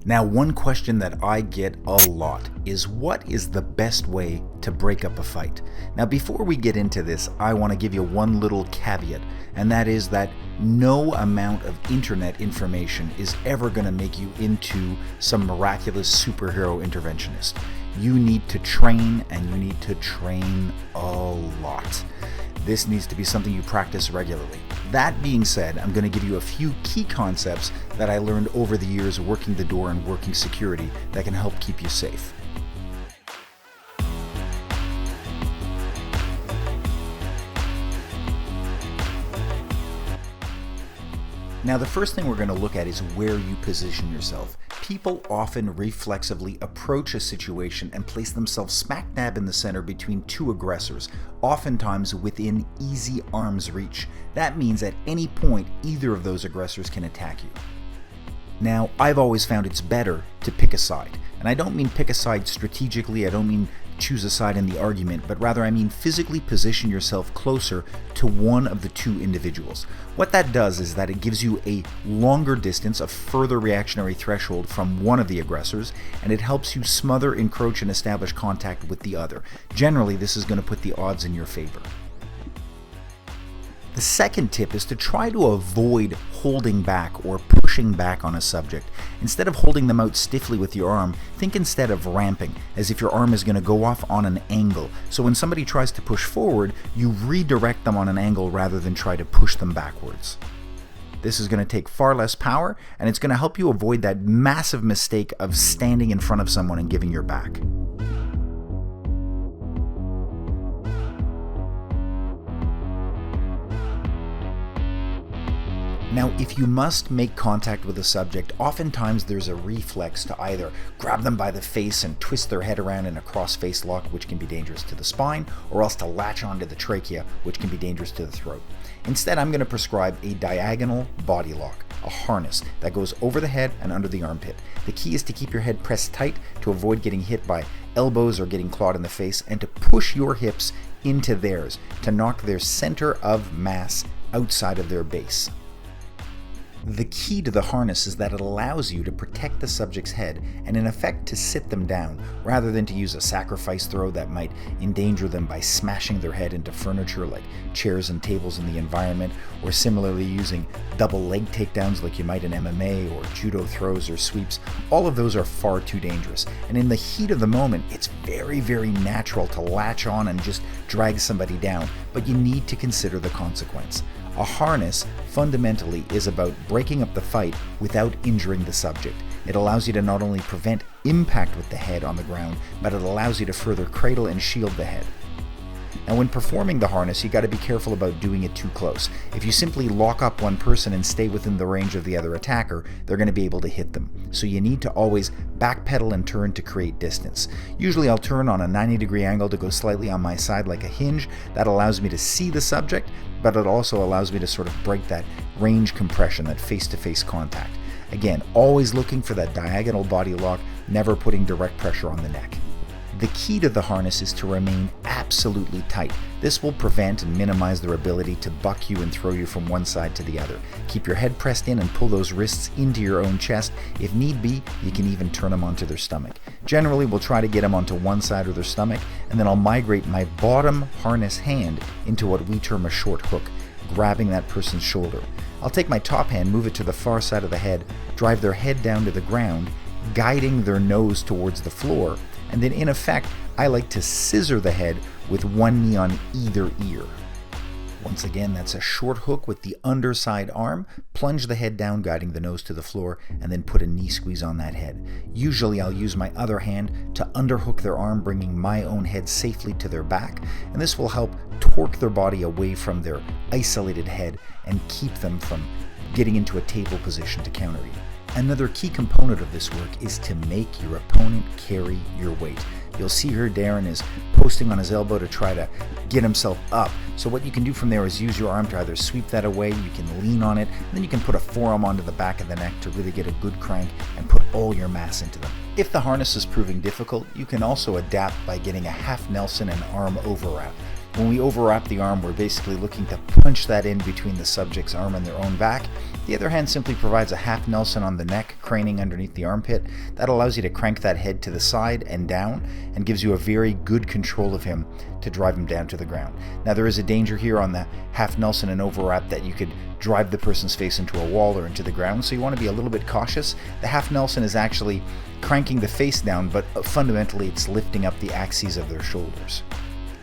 Now, one question that I get a lot is, what is the best way to break up a fight? Now, before we get into this, I want to give you one little caveat, and that is that no amount of internet information is ever going to make you into some miraculous superhero interventionist. You need to train, and you need to train a lot. This needs to be something you practice regularly. That being said, I'm going to give you a few key concepts that I learned over the years working the door and working security that can help keep you safe. Now, the first thing we're going to look at is where you position yourself. People often reflexively approach a situation and place themselves smack dab in the center between two aggressors, oftentimes within easy arm's reach. That means at any point, either of those aggressors can attack you. Now, I've always found it's better to pick a side. And I don't mean pick a side strategically, I don't mean choose a side in the argument, but rather I mean physically position yourself closer to one of the two individuals. What that does is that it gives you a longer distance, a further reactionary threshold from one of the aggressors, and it helps you smother, encroach, and establish contact with the other. Generally, this is going to put the odds in your favor. The second tip is to try to avoid holding back or pushing back on a subject. Instead of holding them out stiffly with your arm, think instead of ramping, as if your arm is going to go off on an angle. So when somebody tries to push forward, you redirect them on an angle rather than try to push them backwards. This is going to take far less power, and it's going to help you avoid that massive mistake of standing in front of someone and giving your back. Now, if you must make contact with a subject, oftentimes there's a reflex to either grab them by the face and twist their head around in a cross-face lock, which can be dangerous to the spine, or else to latch onto the trachea, which can be dangerous to the throat. Instead, I'm going to prescribe a diagonal body lock, a harness that goes over the head and under the armpit. The key is to keep your head pressed tight to avoid getting hit by elbows or getting clawed in the face, and to push your hips into theirs to knock their center of mass outside of their base. The key to the harness is that it allows you to protect the subject's head and in effect to sit them down, rather than to use a sacrifice throw that might endanger them by smashing their head into furniture like chairs and tables in the environment, or similarly using double leg takedowns like you might in MMA, or judo throws or sweeps. All of those are far too dangerous, and in the heat of the moment it's very, very natural to latch on and just drag somebody down, but you need to consider the consequence. A harness fundamentally is about breaking up the fight without injuring the subject. It allows you to not only prevent impact with the head on the ground, but it allows you to further cradle and shield the head. Now, when performing the harness, you got to be careful about doing it too close. If you simply lock up one person and stay within the range of the other attacker, they're going to be able to hit them. So you need to always backpedal and turn to create distance. Usually I'll turn on a 90-degree angle to go slightly on my side like a hinge. That allows me to see the subject, but it also allows me to sort of break that range compression, that face-to-face contact. Again, always looking for that diagonal body lock, never putting direct pressure on the neck. The key to the harness is to remain absolutely tight. This will prevent and minimize their ability to buck you and throw you from one side to the other. Keep your head pressed in and pull those wrists into your own chest. If need be, you can even turn them onto their stomach. Generally, we'll try to get them onto one side of their stomach, and then I'll migrate my bottom harness hand into what we term a short hook, grabbing that person's shoulder. I'll take my top hand, move it to the far side of the head, drive their head down to the ground, guiding their nose towards the floor, and then in effect, I like to scissor the head with one knee on either ear. Once again, that's a short hook with the underside arm, plunge the head down, guiding the nose to the floor, and then put a knee squeeze on that head. Usually I'll use my other hand to underhook their arm, bringing my own head safely to their back, and this will help torque their body away from their isolated head and keep them from getting into a table position to counter you. Another key component of this work is to make your opponent carry your weight. You'll see here Darren is posting on his elbow to try to get himself up. So what you can do from there is use your arm to either sweep that away, you can lean on it, and then you can put a forearm onto the back of the neck to really get a good crank and put all your mass into them. If the harness is proving difficult, you can also adapt by getting a half Nelson and arm overwrap. When we overwrap the arm, we're basically looking to punch that in between the subject's arm and their own back. The other hand simply provides a half Nelson on the neck, craning underneath the armpit. That allows you to crank that head to the side and down, and gives you a very good control of him to drive him down to the ground. Now there is a danger here on the half Nelson and overwrap that you could drive the person's face into a wall or into the ground, so you want to be a little bit cautious. The half Nelson is actually cranking the face down, but fundamentally it's lifting up the axes of their shoulders.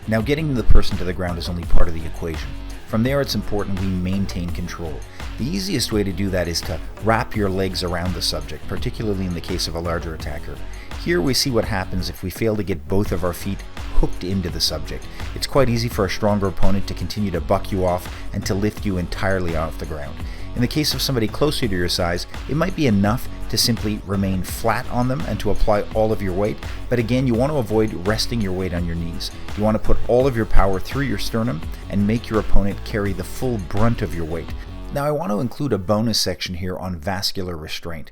Now getting the person to the ground is only part of the equation. From there, it's important we maintain control. The easiest way to do that is to wrap your legs around the subject, particularly in the case of a larger attacker. Here we see what happens if we fail to get both of our feet hooked into the subject. It's quite easy for a stronger opponent to continue to buck you off and to lift you entirely off the ground. In the case of somebody closer to your size, it might be enough to simply remain flat on them and to apply all of your weight, but again, you want to avoid resting your weight on your knees. You want to put all of your power through your sternum and make your opponent carry the full brunt of your weight. Now I want to include a bonus section here on vascular restraint.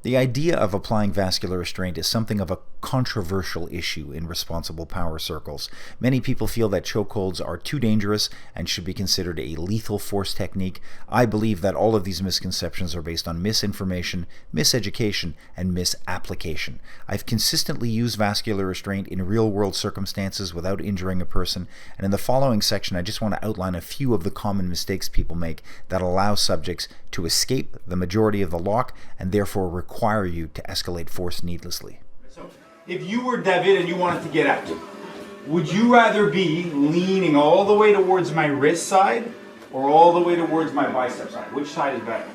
The idea of applying vascular restraint is something of a controversial issue in responsible power circles. Many people feel that chokeholds are too dangerous and should be considered a lethal force technique. I believe that all of these misconceptions are based on misinformation, miseducation, and misapplication. I've consistently used vascular restraint in real-world circumstances without injuring a person, and in the following section I just want to outline a few of the common mistakes people make that allow subjects to escape the majority of the lock and therefore require you to escalate force needlessly. So, if you were David and you wanted to get out, would you rather be leaning all the way towards my wrist side or all the way towards my bicep side? Which side is better?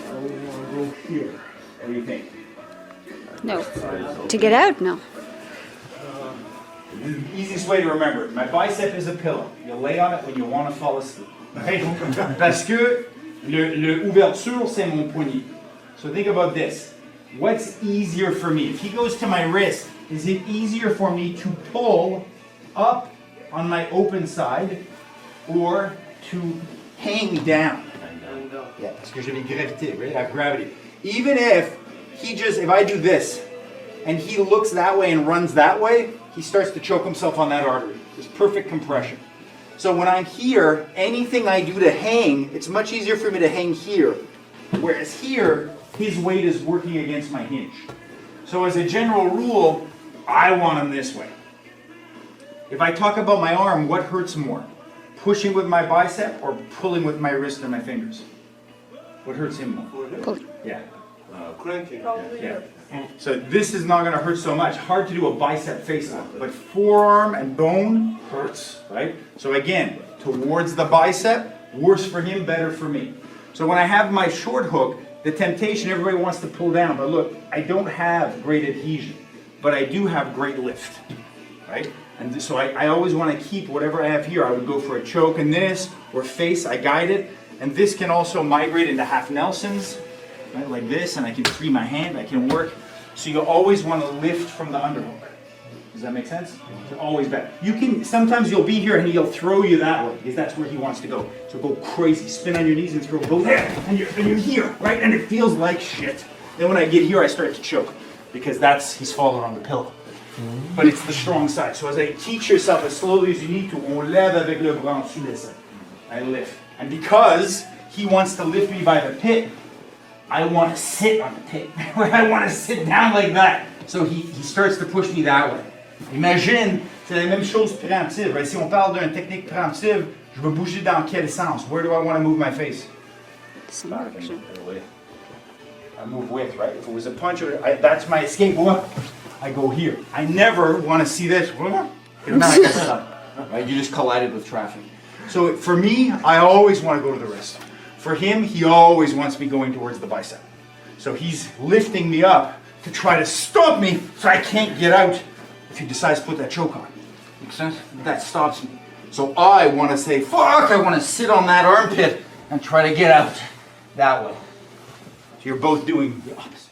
I want to go here. What do you think? No. To get out? No. The easiest way to remember it. My bicep is a pillow. You lay on it when you want to fall asleep. Right? Parce que l'ouverture, c'est mon poignet. So think about this. What's easier for me? If he goes to my wrist, is it easier for me to pull up on my open side or to hang down? Yeah, parce que j'ai une gravité, right? I have gravity. Even if I do this and he looks that way and runs that way, he starts to choke himself on that artery. There's perfect compression. So when I'm here, anything I do to hang, it's much easier for me to hang here. Whereas here, his weight is working against my hinge. So as a general rule, I want him this way. If I talk about my arm, what hurts more? Pushing with my bicep or pulling with my wrist and my fingers? What hurts him more? Pulling. Yeah. Cranking. Yeah. So this is not going to hurt so much. Hard to do a bicep face lock, but forearm and bone hurts, right? So again, towards the bicep, worse for him, better for me. So when I have my short hook, the temptation, everybody wants to pull down, but look, I don't have great adhesion, but I do have great lift, right? And so I always want to keep whatever I have here. I would go for a choke in this, or face, I guide it, and this can also migrate into half Nelsons, right, like this, and I can free my hand, I can work. So you always want to lift from the underhook. Does that make sense? It's always better. Sometimes you'll be here and he'll throw you that way, because that's where he wants to go. So go crazy, spin on your knees and go there, and you're here, right? And it feels like shit. Then when I get here, I start to choke, because he's falling on the pillow. But it's the strong side. So as I teach yourself as slowly as you need to, on lève avec le bras en dessous de ça. I lift. And because he wants to lift me by the pit, I want to sit on the pit. I want to sit down like that. So he starts to push me that way. Imagine, c'est la même chose préemptive. Right? Si on parle d'une technique préemptive, je veux bouger dans quel sens? Where do I want to move my face? Some direction. I move with, right? If it was a punch, that's my escape. I go here. I never want to see this. Right? You just collided with traffic. So for me, I always want to go to the wrist. For him, he always wants me going towards the bicep. So he's lifting me up to try to stop me so I can't get out if he decides to put that choke on. Makes sense? That stops me. So I want to say, fuck, I want to sit on that armpit and try to get out that way. So you're both doing the opposite.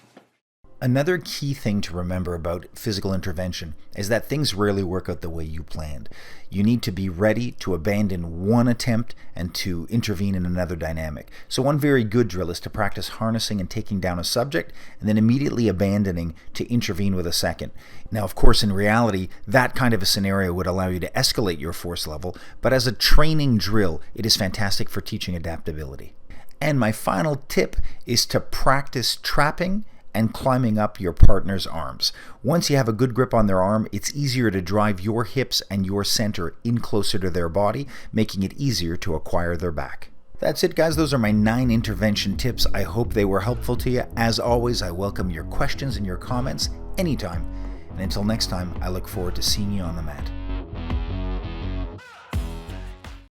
Another key thing to remember about physical intervention is that things rarely work out the way you planned. You need to be ready to abandon one attempt and to intervene in another dynamic. So one very good drill is to practice harnessing and taking down a subject and then immediately abandoning to intervene with a second. Now, of course, in reality, that kind of a scenario would allow you to escalate your force level, but as a training drill, it is fantastic for teaching adaptability. And my final tip is to practice trapping and climbing up your partner's arms. Once you have a good grip on their arm, it's easier to drive your hips and your center in closer to their body, making it easier to acquire their back. That's it, guys. Those are my 9 intervention tips. I hope they were helpful to you. As always, I welcome your questions and your comments anytime. And until next time, I look forward to seeing you on the mat.